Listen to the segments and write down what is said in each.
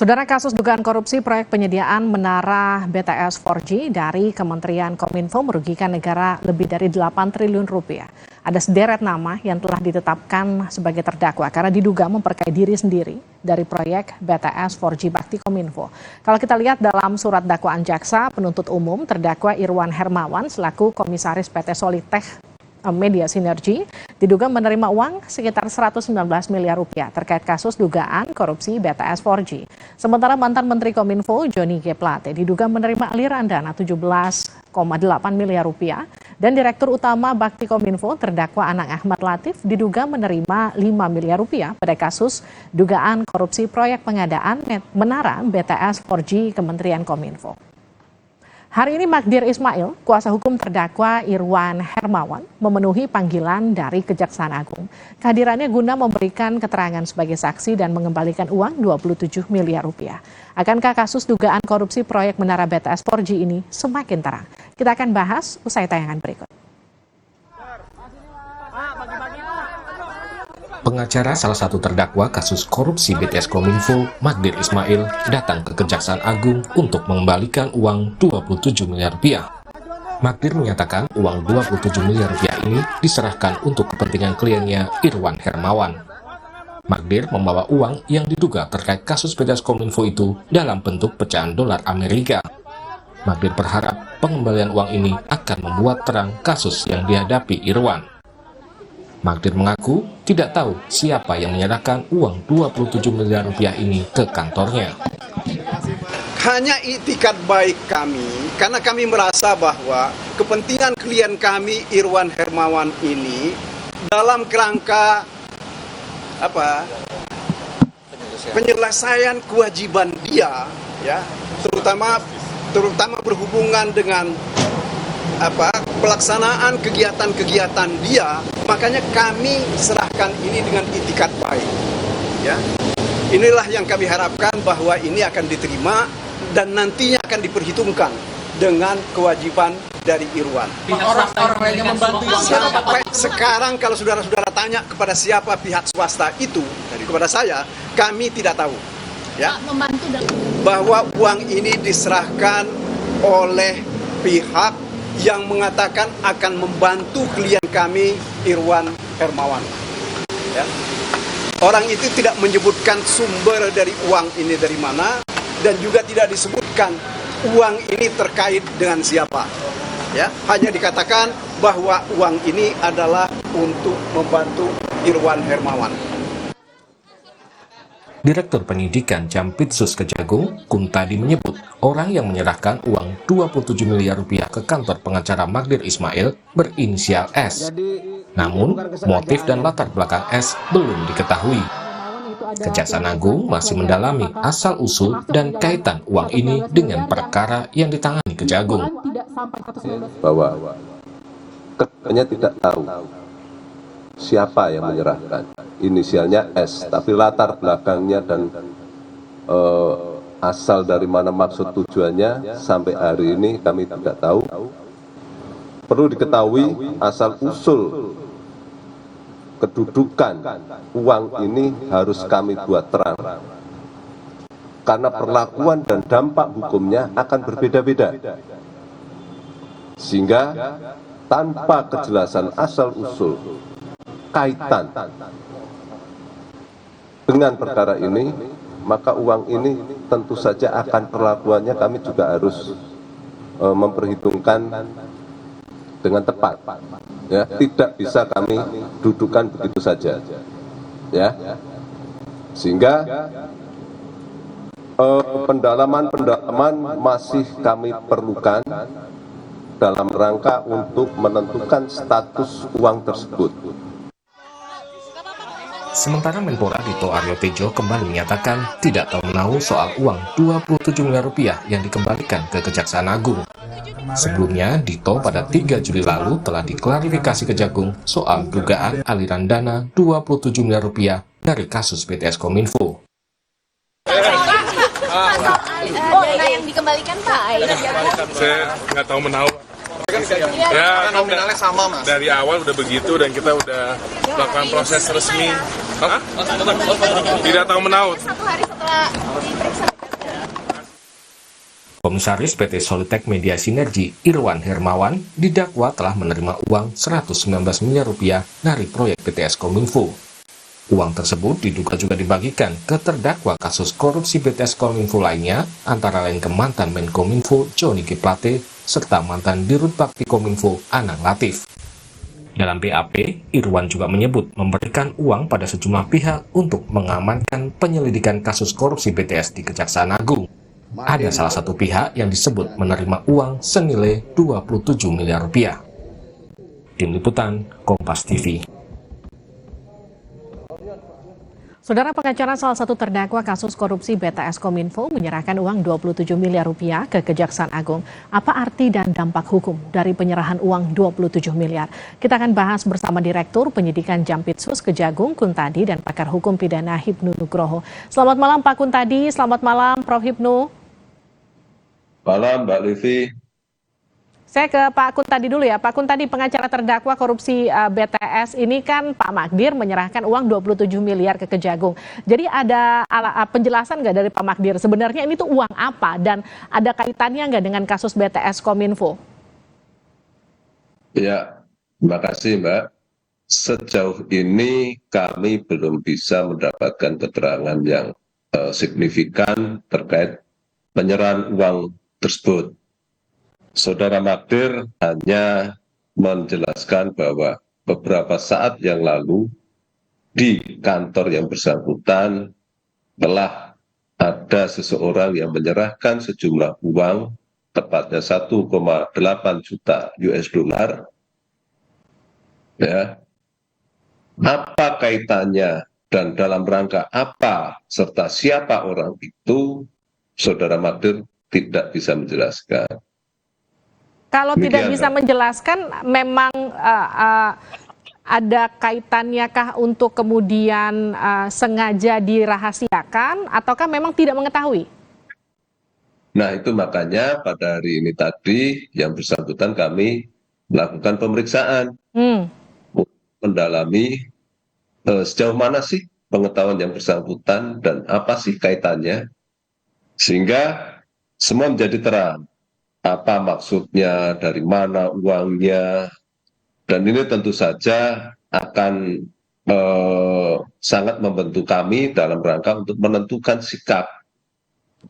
Saudara, kasus dugaan korupsi proyek penyediaan menara BTS 4G dari Kementerian Kominfo merugikan negara lebih dari 8 triliun rupiah. Ada sederet nama yang telah ditetapkan sebagai terdakwa karena diduga memperkaya diri sendiri dari proyek BTS 4G bakti Kominfo. Kalau kita lihat dalam surat dakwaan jaksa penuntut umum, terdakwa Irwan Hermawan selaku komisaris PT Solitech Media Sinergi diduga menerima uang sekitar 119 miliar rupiah terkait kasus dugaan korupsi BTS 4G. Sementara mantan Menteri Kominfo Johnny G. Plate diduga menerima aliran dana 17,8 miliar rupiah dan Direktur Utama Bakti Kominfo terdakwa Anang Ahmad Latif diduga menerima 5 miliar rupiah pada kasus dugaan korupsi proyek pengadaan menara BTS 4G Kementerian Kominfo. Hari ini Magdir Ismail, kuasa hukum terdakwa Irwan Hermawan, memenuhi panggilan dari Kejaksaan Agung. Kehadirannya guna memberikan keterangan sebagai saksi dan mengembalikan uang 27 miliar rupiah. Akankah kasus dugaan korupsi proyek menara BTS 4G ini semakin terang? Kita akan bahas usai tayangan berikut. Pengacara salah satu terdakwa kasus korupsi BTS Kominfo, Magdir Ismail, datang ke Kejaksaan Agung untuk mengembalikan uang 27 miliar rupiah. Magdir menyatakan uang 27 miliar rupiah ini diserahkan untuk kepentingan kliennya Irwan Hermawan. Magdir membawa uang yang diduga terkait kasus BTS Kominfo itu dalam bentuk pecahan dolar Amerika. Magdir berharap pengembalian uang ini akan membuat terang kasus yang dihadapi Irwan. Magdir mengaku tidak tahu siapa yang menyerahkan uang 27 miliar rupiah ini ke kantornya. Hanya itikad baik kami, karena kami merasa bahwa kepentingan klien kami Irwan Hermawan ini dalam kerangka penyelesaian kewajiban dia, ya, terutama berhubungan dengan pelaksanaan kegiatan-kegiatan dia, makanya kami serahkan ini dengan itikad baik. Ya, inilah yang kami harapkan bahwa ini akan diterima dan nantinya akan diperhitungkan dengan kewajiban dari Irwan. Orang-orang yang membantu sampai sekarang kalau saudara-saudara tanya kepada siapa pihak swasta itu, kepada saya, kami tidak tahu. Ya, bahwa uang ini diserahkan oleh pihak yang mengatakan akan membantu klien kami Irwan Hermawan. Ya. Orang itu tidak menyebutkan sumber dari uang ini dari mana dan juga tidak disebutkan uang ini terkait dengan siapa. Ya, hanya dikatakan bahwa uang ini adalah untuk membantu Irwan Hermawan. Direktur Penyidikan Jampitsus Kejagung, Kuntadi menyebut orang yang menyerahkan uang 27 miliar rupiah ke kantor pengacara Magdir Ismail berinisial S. Namun, motif dan latar belakang S belum diketahui. Kejaksaan Agung masih mendalami asal-usul dan kaitan uang ini dengan perkara yang ditangani Kejagung. Bahwa keduanya tidak tahu siapa yang menyerahkan, inisialnya S, tapi latar belakangnya dan asal dari mana maksud tujuannya sampai hari ini kami tidak tahu. Perlu diketahui asal usul kedudukan uang ini harus kami buat terang, karena perlakuan dan dampak hukumnya akan berbeda-beda, sehingga tanpa kejelasan asal usul kaitan dengan perkara ini, maka uang ini tentu saja akan perlakuannya kami juga harus memperhitungkan dengan tepat. Ya, tidak bisa kami dudukan begitu saja. Ya, sehingga pendalaman masih kami perlukan dalam rangka untuk menentukan status uang tersebut. Sementara Menpora Dito Aryo Tejo kembali menyatakan tidak tahu menahu soal uang 27 miliar rupiah yang dikembalikan ke Kejaksaan Agung. Sebelumnya, Dito pada 3 Juli lalu telah diklarifikasi Kejagung soal dugaan aliran dana 27 miliar rupiah dari kasus BTS Kominfo. Dana yang dikembalikan, Pak? Saya nggak tahu menahu. Ya, nominalnya sama, Mas. Dari awal udah begitu dan kita udah melakukan proses resmi Hah? Tidak tahu menaut. 1 hari setelah diperiksa. Komisaris PT Solitech Media Sinergi Irwan Hermawan didakwa telah menerima uang 119 miliar rupiah dari proyek BTS Kominfo. Uang tersebut diduga juga dibagikan ke terdakwa kasus korupsi BTS Kominfo lainnya, antara lain ke mantan Menkominfo Johnny G. Plate serta mantan Dirut Bakti Kominfo Anang Latif. Dalam BAP, Irwan juga menyebut memberikan uang pada sejumlah pihak untuk mengamankan penyelidikan kasus korupsi BTS di Kejaksaan Agung. Ada salah satu pihak yang disebut menerima uang senilai 27 miliar rupiah. Tim Liputan, Kompas TV. Saudara, pengacara salah satu terdakwa kasus korupsi BTS Kominfo menyerahkan uang 27 miliar rupiah ke Kejaksaan Agung. Apa arti dan dampak hukum dari penyerahan uang 27 miliar? Kita akan bahas bersama Direktur Penyidikan Jampitsus Kejagung Kuntadi dan pakar hukum pidana Hipnu Nugroho. Selamat malam Pak Kuntadi, selamat malam Prof. Hipnu. Malam Mbak Livi. Saya ke Pak Kuntadi dulu ya. Pak Kuntadi, pengacara terdakwa korupsi BTS ini kan Pak Magdir menyerahkan uang 27 miliar ke Kejagung. Jadi ada penjelasan nggak dari Pak Magdir? Sebenarnya ini tuh uang apa dan ada kaitannya nggak dengan kasus BTS Kominfo? Ya, terima kasih Mbak. Sejauh ini kami belum bisa mendapatkan keterangan yang signifikan terkait penyerahan uang tersebut. Saudara Magdir hanya menjelaskan bahwa beberapa saat yang lalu di kantor yang bersangkutan telah ada seseorang yang menyerahkan sejumlah uang, tepatnya 1,8 juta US dollar. Ya. Apa kaitannya dan dalam rangka apa serta siapa orang itu, Saudara Magdir tidak bisa menjelaskan. Kalau tidak bisa menjelaskan, memang ada kaitannya kah untuk kemudian sengaja dirahasiakan, ataukah memang tidak mengetahui? Nah itu makanya pada hari ini tadi yang bersangkutan kami melakukan pemeriksaan, mendalami sejauh mana sih pengetahuan yang bersangkutan dan apa sih kaitannya, sehingga semua menjadi terang. Apa maksudnya, dari mana uangnya, dan ini tentu saja akan sangat membantu kami dalam rangka untuk menentukan sikap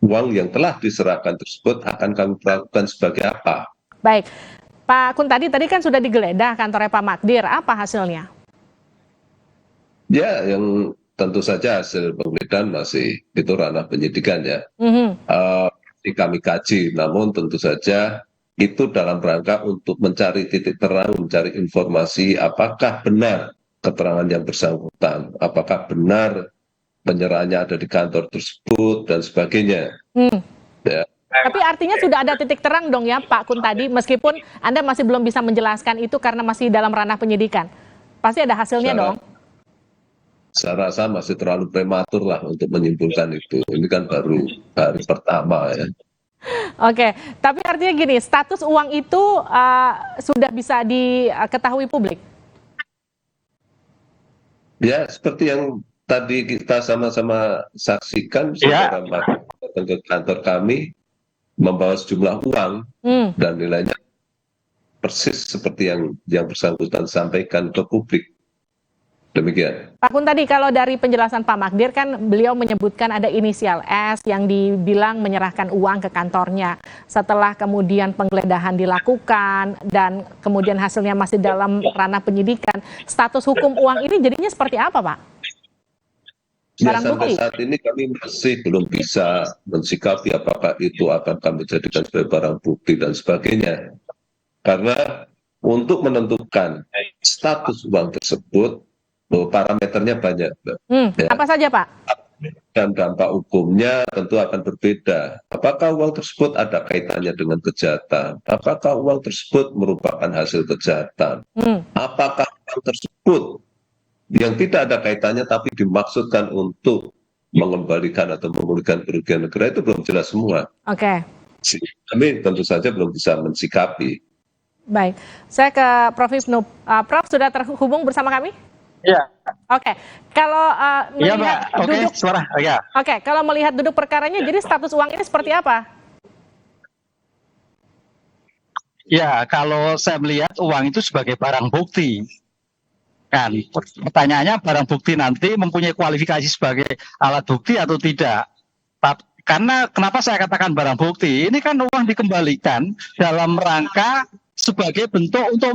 uang yang telah diserahkan tersebut akan kami lakukan sebagai apa. Baik, Pak Kuntadi tadi kan sudah digeledah kantornya Pak Magdir, apa hasilnya? Ya, yang tentu saja hasil penggeledahan masih itu ranah penyidikan ya. Kami kaji, namun tentu saja itu dalam rangka untuk mencari titik terang, mencari informasi apakah benar keterangan yang bersangkutan, apakah benar penyerahannya ada di kantor tersebut dan sebagainya. Ya. Tapi artinya sudah ada titik terang dong ya Pak Kuntadi, meskipun Anda masih belum bisa menjelaskan itu karena masih dalam ranah penyidikan. Pasti ada hasilnya dong. Saya rasa masih terlalu prematur lah untuk menyimpulkan itu. Ini kan baru hari pertama ya. Oke, tapi artinya gini, status uang itu sudah bisa diketahui publik? Ya, seperti yang tadi kita sama-sama saksikan, saudara datang ke kantor kami, membawa sejumlah uang dan nilainya persis seperti yang bersangkutan sampaikan ke publik. Demikian. Pak Kuntadi, kalau dari penjelasan Pak Magdir kan beliau menyebutkan ada inisial S yang dibilang menyerahkan uang ke kantornya. Setelah kemudian penggeledahan dilakukan dan kemudian hasilnya masih dalam ranah penyidikan, status hukum uang ini jadinya seperti apa, Pak? Ya, sampai saat ini kami masih belum bisa mensikapi apakah itu akan kami jadikan sebagai barang bukti dan sebagainya. Karena untuk menentukan status uang tersebut, parameternya banyak. Ya. Apa saja Pak? Dan dampak hukumnya tentu akan berbeda. Apakah uang tersebut ada kaitannya dengan kejahatan? Apakah uang tersebut merupakan hasil kejahatan? Apakah uang tersebut yang tidak ada kaitannya tapi dimaksudkan untuk mengembalikan atau memulihkan kerugian negara, itu belum jelas semua. Oke. Kami tentu saja belum bisa mensikapi. Baik, saya ke Prof. Hipnu. Prof, sudah terhubung bersama kami? Iya, Oke, kalau iya Mbak. melihat Oke, duduk, suara. Ya. oke, kalau melihat duduk perkaranya, jadi status uang ini seperti apa? Ya, kalau saya melihat uang itu sebagai barang bukti. Kan, pertanyaannya barang bukti nanti mempunyai kualifikasi sebagai alat bukti atau tidak. Karena kenapa saya katakan barang bukti? Ini kan uang dikembalikan dalam rangka sebagai bentuk untuk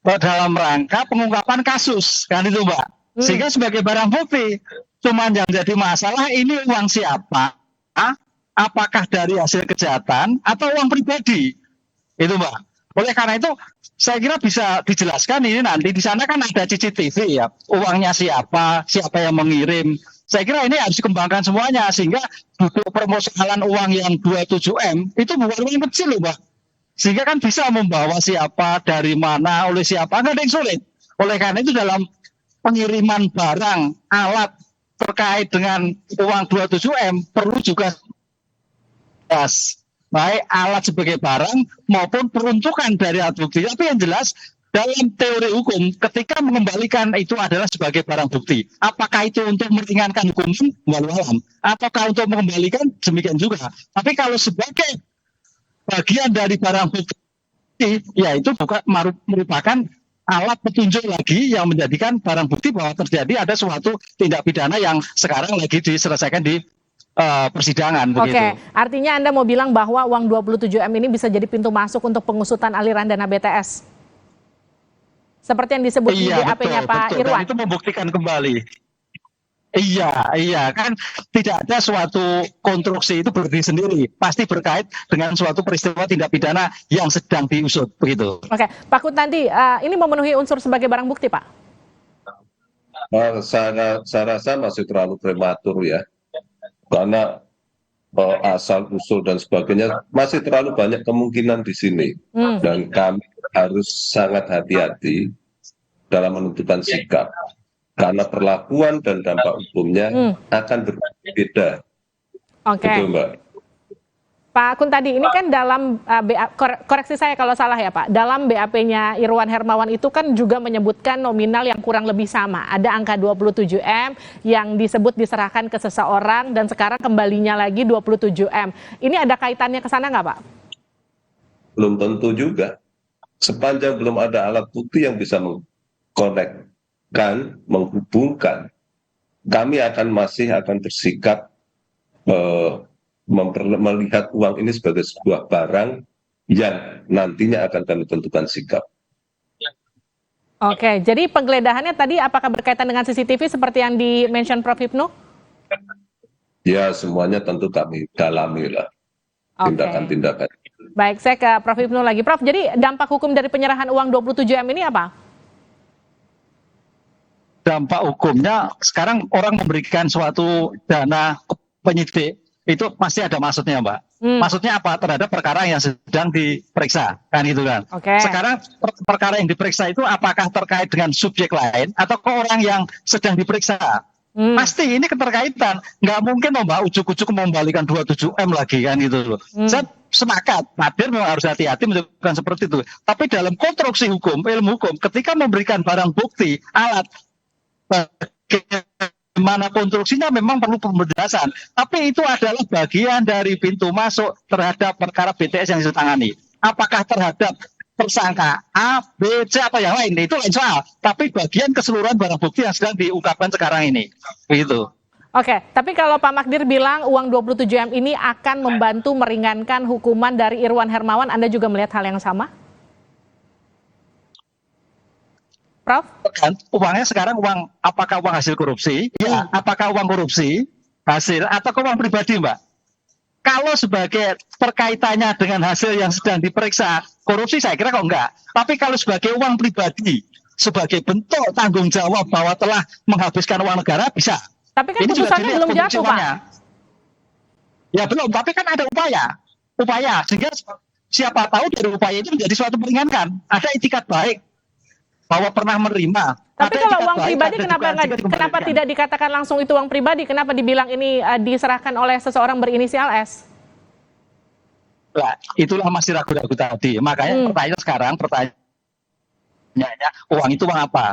dalam rangka pengungkapan kasus, kan itu Mbak. Sehingga sebagai barang bukti. Cuman yang jadi masalah ini uang siapa? Apakah dari hasil kejahatan atau uang pribadi? Itu Mbak. Oleh karena itu saya kira bisa dijelaskan ini nanti di sana kan ada CCTV ya. Uangnya siapa yang mengirim. Saya kira ini harus dikembangkan semuanya sehingga duduk permasalahan uang yang 27M itu bukan uang kecil loh Mbak. Sehingga kan bisa membawa siapa, dari mana, oleh siapa, nggak ada yang sulit. Oleh karena itu dalam pengiriman barang, alat terkait dengan uang 27M perlu juga baik alat sebagai barang maupun peruntukan dari alat bukti. Tapi yang jelas dalam teori hukum ketika mengembalikan itu adalah sebagai barang bukti. Apakah itu untuk meringankan hukuman? Walau alam. Ataukah untuk mengembalikan? Demikian juga. Tapi kalau sebagai bagian dari barang bukti, ya itu bukan merupakan alat petunjuk lagi yang menjadikan barang bukti bahwa terjadi ada suatu tindak pidana yang sekarang lagi diselesaikan di persidangan. Oke, begitu. artinya Anda mau bilang bahwa uang 27M ini bisa jadi pintu masuk untuk pengusutan aliran dana BTS? Seperti yang disebut di BAP-nya Pak betul. Irwan? Dan itu membuktikan kembali. Iya, kan tidak ada suatu konstruksi itu berdiri sendiri. Pasti berkait dengan suatu peristiwa tindak pidana yang sedang diusut, begitu. Oke, Pak Kutanti, ini memenuhi unsur sebagai barang bukti, Pak? Saya rasa masih terlalu prematur ya, karena asal usul dan sebagainya masih terlalu banyak kemungkinan di sini, dan kami harus sangat hati-hati dalam menentukan sikap. Karena perlakuan dan dampak hukumnya akan berbeda. Oke. Betul, Mbak. Pak Kuntadi, ini kan dalam koreksi saya kalau salah ya Pak, dalam BAP-nya Irwan Hermawan itu kan juga menyebutkan nominal yang kurang lebih sama. Ada angka 27M yang disebut diserahkan ke seseorang dan sekarang kembalinya lagi 27M. Ini ada kaitannya ke sana nggak Pak? Belum tentu juga. Sepanjang belum ada alat bukti yang bisa mengkonekkan, menghubungkan, kami masih akan bersikap melihat uang ini sebagai sebuah barang yang nantinya akan kami tentukan sikap. Oke, jadi penggeledahannya tadi apakah berkaitan dengan CCTV seperti yang di-mention Prof. Hipnu? Ya, semuanya tentu kami dalami lah, tindakan-tindakan. Baik, saya ke Prof. Hipnu lagi. Prof, jadi dampak hukum dari penyerahan uang 27M ini apa? Dampak hukumnya sekarang orang memberikan suatu dana ke penyidik itu pasti ada maksudnya Mbak. Maksudnya apa? Terhadap perkara yang sedang diperiksa, kan gitu kan. Sekarang perkara yang diperiksa itu apakah terkait dengan subjek lain atau ke orang yang sedang diperiksa? Pasti ini keterkaitan. Nggak mungkin Mbak ujuk-ujuk membalikan 27M lagi kan gitu loh. Saya sepakat, Nadir memang harus hati-hati menunjukkan seperti itu. Tapi dalam konstruksi hukum, ilmu hukum, ketika memberikan barang bukti, alat, bagaimana konstruksinya memang perlu penjelasan. Tapi itu adalah bagian dari pintu masuk terhadap perkara BTS yang ditangani. Apakah terhadap tersangka A, B, C atau yang lain, itu lain soal. Tapi bagian keseluruhan barang bukti yang sedang diungkapkan sekarang ini. Begitu. Oke, tapi kalau Pak Magdir bilang uang 27M ini akan membantu meringankan hukuman dari Irwan Hermawan, Anda juga melihat hal yang sama? Prof? Kan, uangnya sekarang apakah uang hasil korupsi? Ya, apakah uang korupsi hasil atau uang pribadi, Mbak? Kalau sebagai perkaitannya dengan hasil yang sedang diperiksa korupsi, saya kira kok enggak. Tapi kalau sebagai uang pribadi, sebagai bentuk tanggung jawab bahwa telah menghabiskan uang negara, bisa. Tapi kan putusannya belum jatuh, Pak. Ya belum, tapi kan ada upaya. Sehingga siapa tahu dari upaya itu menjadi suatu meringankan. Ada itikat baik bahwa pernah menerima. Tapi kalau uang pribadi kenapa tidak dikatakan langsung itu uang pribadi? Kenapa dibilang ini diserahkan oleh seseorang berinisial S? Nah, itulah masih ragu-ragu tadi. Makanya pertanyaannya pertanyaannya, uang itu uang apa?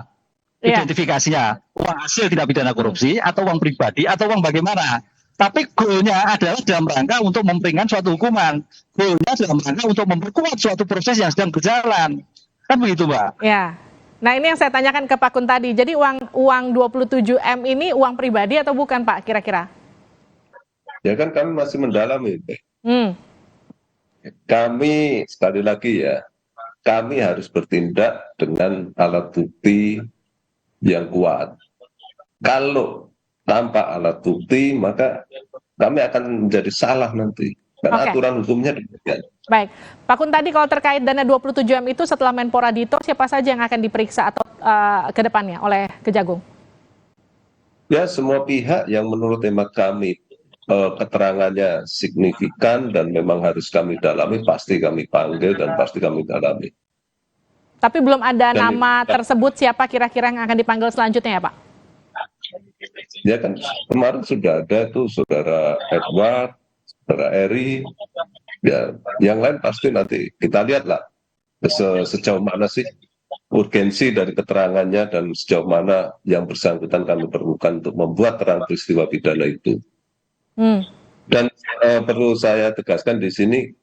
Identifikasinya, uang hasil tindak pidana korupsi, atau uang pribadi, atau uang bagaimana? Tapi goalnya adalah dalam rangka untuk memperingan suatu hukuman. Goalnya dalam rangka untuk memperkuat suatu proses yang sedang berjalan. Kan begitu, Mbak? Ya. Nah, ini yang saya tanyakan ke Pak Kun tadi. Jadi uang 27M ini uang pribadi atau bukan, Pak, kira-kira? Ya kan kami masih mendalami. Kami, sekali lagi ya, kami harus bertindak dengan alat bukti yang kuat. Kalau tanpa alat bukti, maka kami akan menjadi salah nanti. Karena aturan hukumnya demikian. Baik, Pak Kun tadi kalau terkait dana 27M itu setelah Menpora Dito, siapa saja yang akan diperiksa atau ke depannya oleh Kejagung? Ya, semua pihak yang menurut hemat kami keterangannya signifikan dan memang harus kami dalami, pasti kami panggil dan pasti kami dalami. Tapi belum ada nama tersebut siapa kira-kira yang akan dipanggil selanjutnya ya, Pak? Ya kan kemarin sudah ada tuh Saudara Edward, Saudara Eri, ya yang lain pasti nanti kita lihatlah sejauh mana sih urgensi dari keterangannya dan sejauh mana yang bersangkutan kami perlukan untuk membuat terang peristiwa pidana itu. Dan perlu saya tegaskan di sini,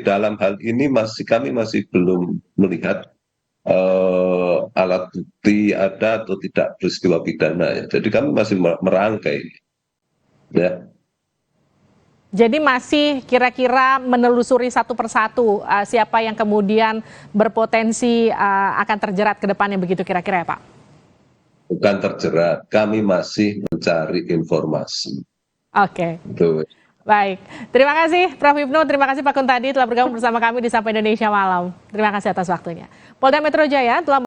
dalam hal ini kami masih belum melihat alat bukti ada atau tidak peristiwa pidana ya. Jadi kami masih merangkai ya. Jadi masih kira-kira menelusuri satu persatu siapa yang kemudian berpotensi akan terjerat ke depannya begitu kira-kira ya, Pak? Bukan terjerat, kami masih mencari informasi. Oke. Betul. Baik, terima kasih Prof. Hipnu, terima kasih Pak Kun tadi telah bergabung bersama kami di Sapa Indonesia Malam. Terima kasih atas waktunya. Polda Metro Jaya telah